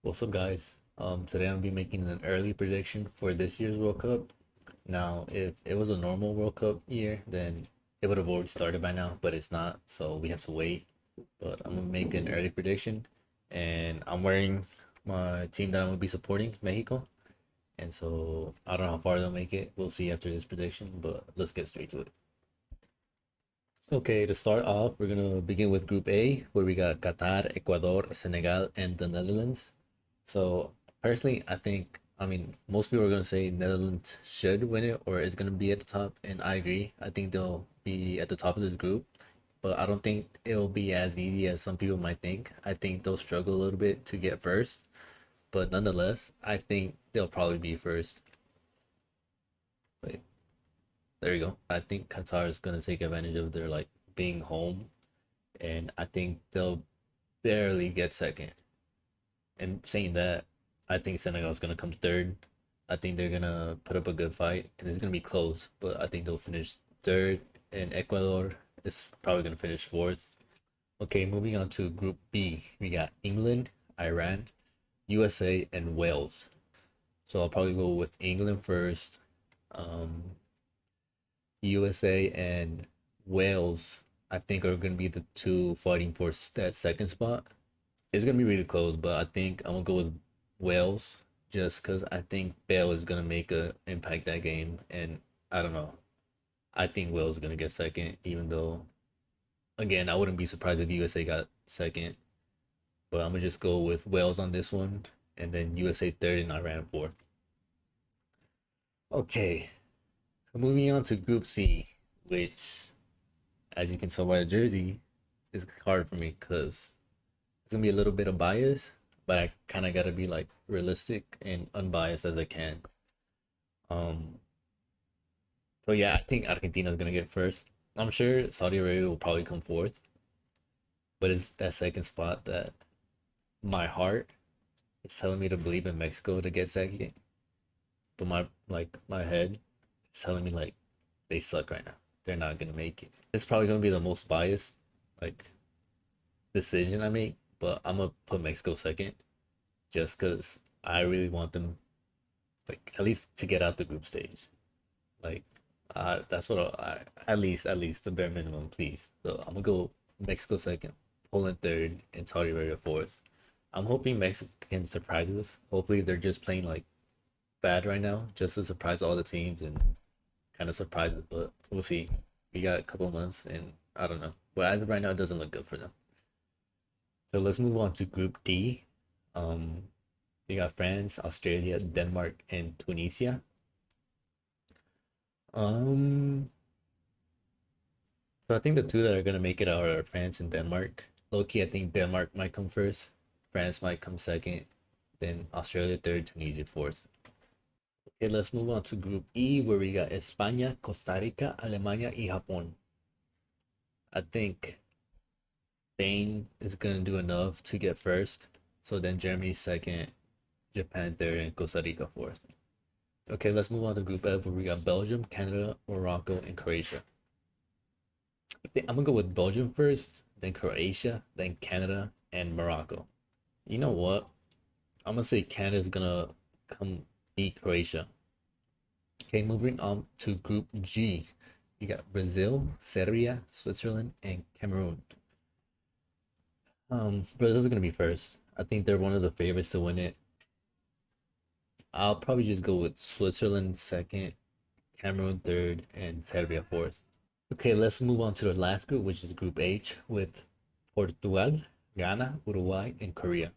What's up, guys? Today I'm gonna be making an early prediction for this year's World Cup. Now, if it was a normal World Cup year, then it would have already started by now, but it's not, so we have to wait. But I'm gonna make an early prediction, and I'm wearing my team that I'm gonna be supporting, Mexico. And so I don't know how far they'll make it. We'll see after this prediction, but let's get straight to it. Okay, to start off, we're gonna begin with Group A, where we got Qatar, Ecuador, Senegal, and the Netherlands. So personally, I mean, most people are gonna say Netherlands should win it or is gonna be at the top, and I agree. I think they'll be at the top of this group, but I don't think it'll be as easy as some people might think. I think they'll struggle a little bit to get first, but nonetheless, I think they'll probably be first. Wait, there you go. I think Qatar is gonna take advantage of their like being home, and I think they'll barely get second. And saying that, I think Senegal is gonna come third. I think they're gonna put up a good fight, and it's gonna be close. But I think they'll finish third, and Ecuador is probably gonna finish fourth. Okay, moving on to Group B, we got England, Iran, USA, and Wales. So I'll probably go with England first, USA and Wales. I think are gonna be the two fighting for that second spot. It's gonna be really close, but I think I'm gonna go with Wales just because I think Bale is gonna make a impact that game, and I don't know. I think Wales is gonna get second, even though again I wouldn't be surprised if USA got second, but I'm gonna just go with Wales on this one, and then USA third and Iran fourth. Okay, moving on to Group C, which, as you can tell by the jersey, is hard for me because it's gonna be a little bit of bias, but I kind of gotta be like realistic and unbiased as I can. Um, so yeah, I think Argentina's gonna get first. I'm sure Saudi Arabia will probably come fourth, but it's that second spot that my heart is telling me to believe in Mexico to get second, but my head is telling me like they suck right now. They're not gonna make it. It's probably gonna be the most biased like decision I make, but I'm gonna put Mexico second just because I really want them like at least to get out the group stage. Like, that's what at least the bare minimum, please. So I'm gonna go Mexico second, Poland third, and Saudi Arabia fourth. I'm hoping Mexico can surprise us. Hopefully they're just playing like bad right now, just to surprise all the teams and kind of surprise us. But we'll see. We got a couple months, and I don't know. But as of right now, it doesn't look good for them. So let's move on to Group D. Um, we got France, Australia, Denmark, and Tunisia. Um, So I think the two that are gonna make it out are France and Denmark. Loki, I think Denmark might come first, France might come second, then Australia third, Tunisia fourth. Okay, let's move on to Group E, where we got España, Costa Rica, Alemania, y Japón. I think Spain is gonna do enough to get first. So then Germany second, Japan third, and Costa Rica fourth. Okay, let's move on to Group F, where we got Belgium, Canada, Morocco, and Croatia. I'm gonna go with Belgium first, then Croatia, then Canada, and Morocco. You know what? I'm gonna say Canada's gonna come beat Croatia. Okay, moving on to Group G. You got Brazil, Serbia, Switzerland, and Cameroon. Brazil's gonna be first. I think they're one of the favorites to win it. I'll probably just go with Switzerland second, Cameroon third, and Serbia fourth. Okay, let's move on to the last group, which is Group H with Portugal, Ghana, Uruguay, and Korea.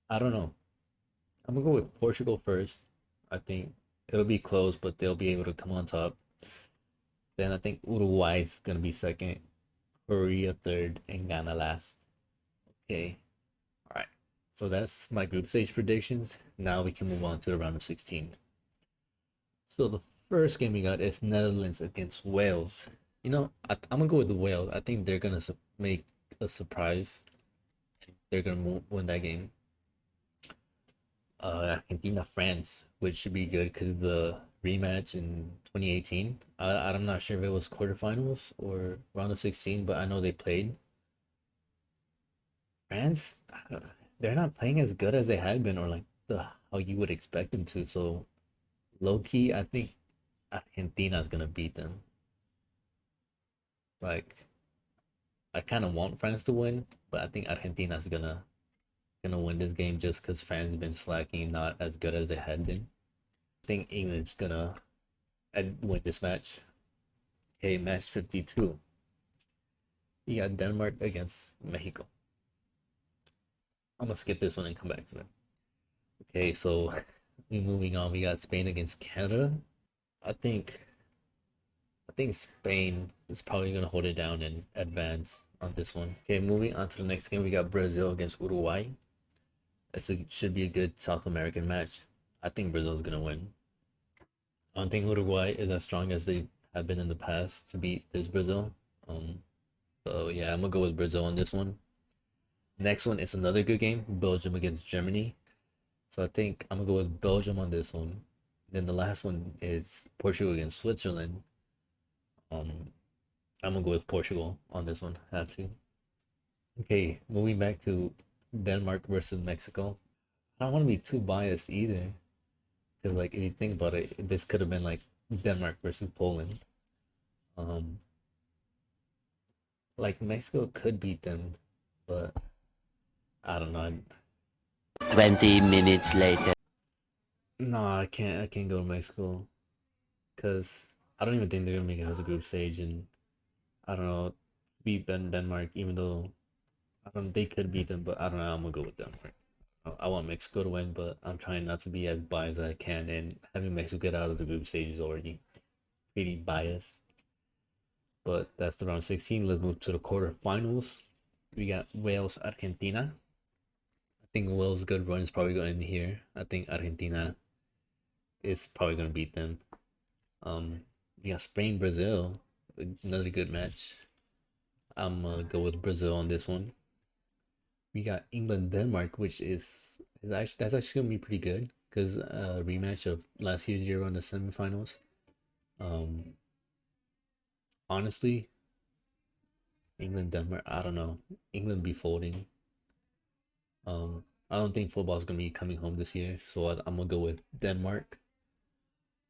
I don't know. I'm gonna go with Portugal first. I think it'll be close, but they'll be able to come on top. Then I think Uruguay's gonna be second, Korea third, and Ghana last. Okay, all right. So that's my group stage predictions. Now we can move on to the round of 16. So the first game we got is Netherlands against Wales. I'm gonna go with the Wales. I think they're gonna make a surprise. They're gonna win that game. Argentina France, which should be good because of the rematch in 2018. I'm not sure if it was quarterfinals or round of 16, but I know they played. France, they're not playing as good as they had been, or like the how you would expect them to. So low key, I think Argentina's gonna beat them. Like I kind of want France to win, but I think Argentina's gonna win this game just because France have been slacking, not as good as they had been. I think England's gonna win this match. Okay, match 52. You got Denmark against Mexico. I'm gonna skip this one and come back to it. Okay, so we moving on. We got Spain against Canada. I think I think Spain is probably gonna hold it down and advance on this one. Okay, moving on to the next game, we got Brazil against Uruguay. Should be a good South American match. I think Brazil's gonna win. I don't think Uruguay is as strong as they have been in the past to beat this Brazil. Um, so yeah, I'm gonna go with Brazil on this one. Next one is another good game, Belgium against Germany. So I think I'm gonna go with Belgium on this one. Then the last one is Portugal against Switzerland. Um, I'm gonna go with Portugal on this one. Have to. Okay, moving back to Denmark versus Mexico. I don't want to be too biased either, because like if you think about it, this could have been like Denmark versus Poland. Um, like Mexico could beat them, but I don't know. 20 minutes later. No, I can't go to Mexico because I don't even think they're gonna make it as a group stage, and I don't know, beat Denmark, even though I don't they could beat them, but I don't know. I'm gonna go with Denmark. I want Mexico to win, but I'm trying not to be as biased as I can, and having Mexico get out of the group stage is already pretty biased. But that's the round 16. Let's move to the quarterfinals. We got Wales, Argentina. I think Wales' good run is probably going in here. I think Argentina is probably going to beat them. You got Spain, Brazil. Another good match. I'm gonna go with Brazil on this one. We got England, Denmark, which is actually that's actually gonna be pretty good because rematch of last year's Euro in the semifinals. Um, honestly, England, Denmark. I don't know. England be folding. I don't think football's gonna be coming home this year, so I'm gonna go with Denmark.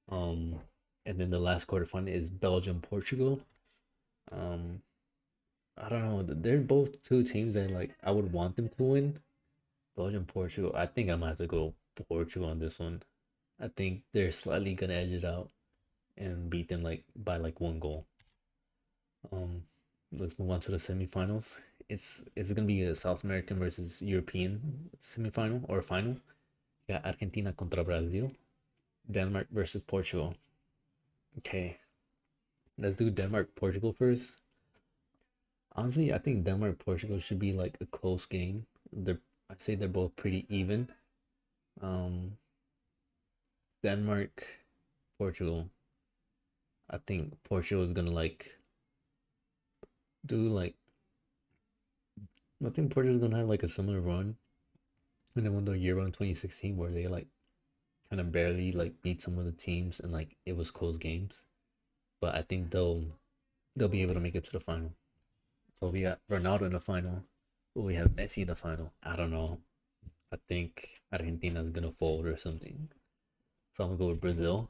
Um, and then the last quarterfinal is Belgium, Portugal. Um, I don't know. They're both two teams that like I would want them to win. Belgium, Portugal. I think I might have to go Portugal on this one. I think they're slightly gonna edge it out and beat them like by like one goal. Um, let's move on to the semifinals. It's gonna be a South American versus European semifinal or final. You got Argentina contra Brazil, Denmark versus Portugal. Okay, let's do Denmark Portugal first. Honestly, I think Denmark Portugal should be like a close game. I'd say they're both pretty even. Um, Denmark, Portugal. I think Portugal is gonna like do like I think Portugal's gonna have like a similar run when they won the Euro in 2016 where they like kind of barely like beat some of the teams and like it was close games. But I think they'll be able to make it to the final. So we got Ronaldo in the final. We have Messi in the final. I don't know. I think Argentina's gonna fold or something. So I'm gonna go with Brazil.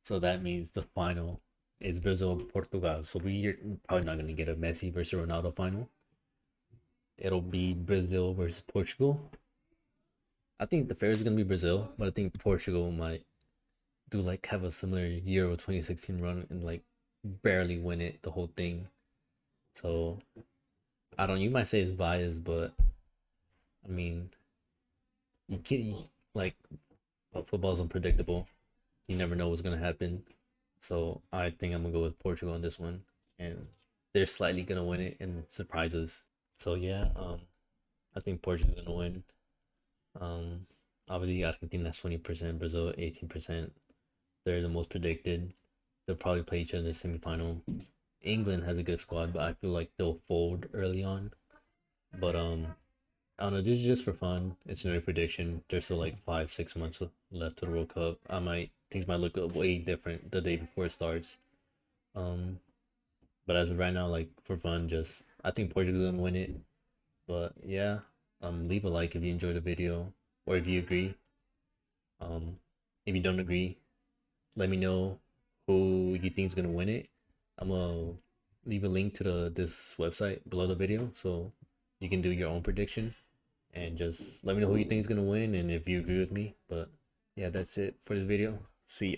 So that means the final is Brazil Portugal. So we're probably not gonna get a Messi versus Ronaldo final. It'll be Brazil versus Portugal. I think the fair is gonna be Brazil, but I think Portugal might do like have a similar Euro 2016 run and like barely win it the whole thing. So I don't. You might say it's biased, but I mean, you can like football's unpredictable. You never know what's gonna happen. So I think I'm gonna go with Portugal on this one, and they're slightly gonna win it and surprise us. So yeah, I think Portugal's gonna win. Um, obviously Argentina's 20%, Brazil 18%. They're the most predicted. They'll probably play each other in the semifinal. England has a good squad, but I feel like they'll fold early on. But I don't know. This is just for fun. It's another prediction. There's still like 5, 6 months left to the World Cup. Things might look way different the day before it starts. Um, but as of right now, like for fun, just I think Portugal's gonna win it. But yeah, Leave a like if you enjoyed the video or if you agree. If you don't agree, let me know who you think is gonna win it. I'm gonna leave a link to this website below the video so you can do your own prediction and just let me know who you think is gonna win and if you agree with me. But yeah, that's it for this video. See ya.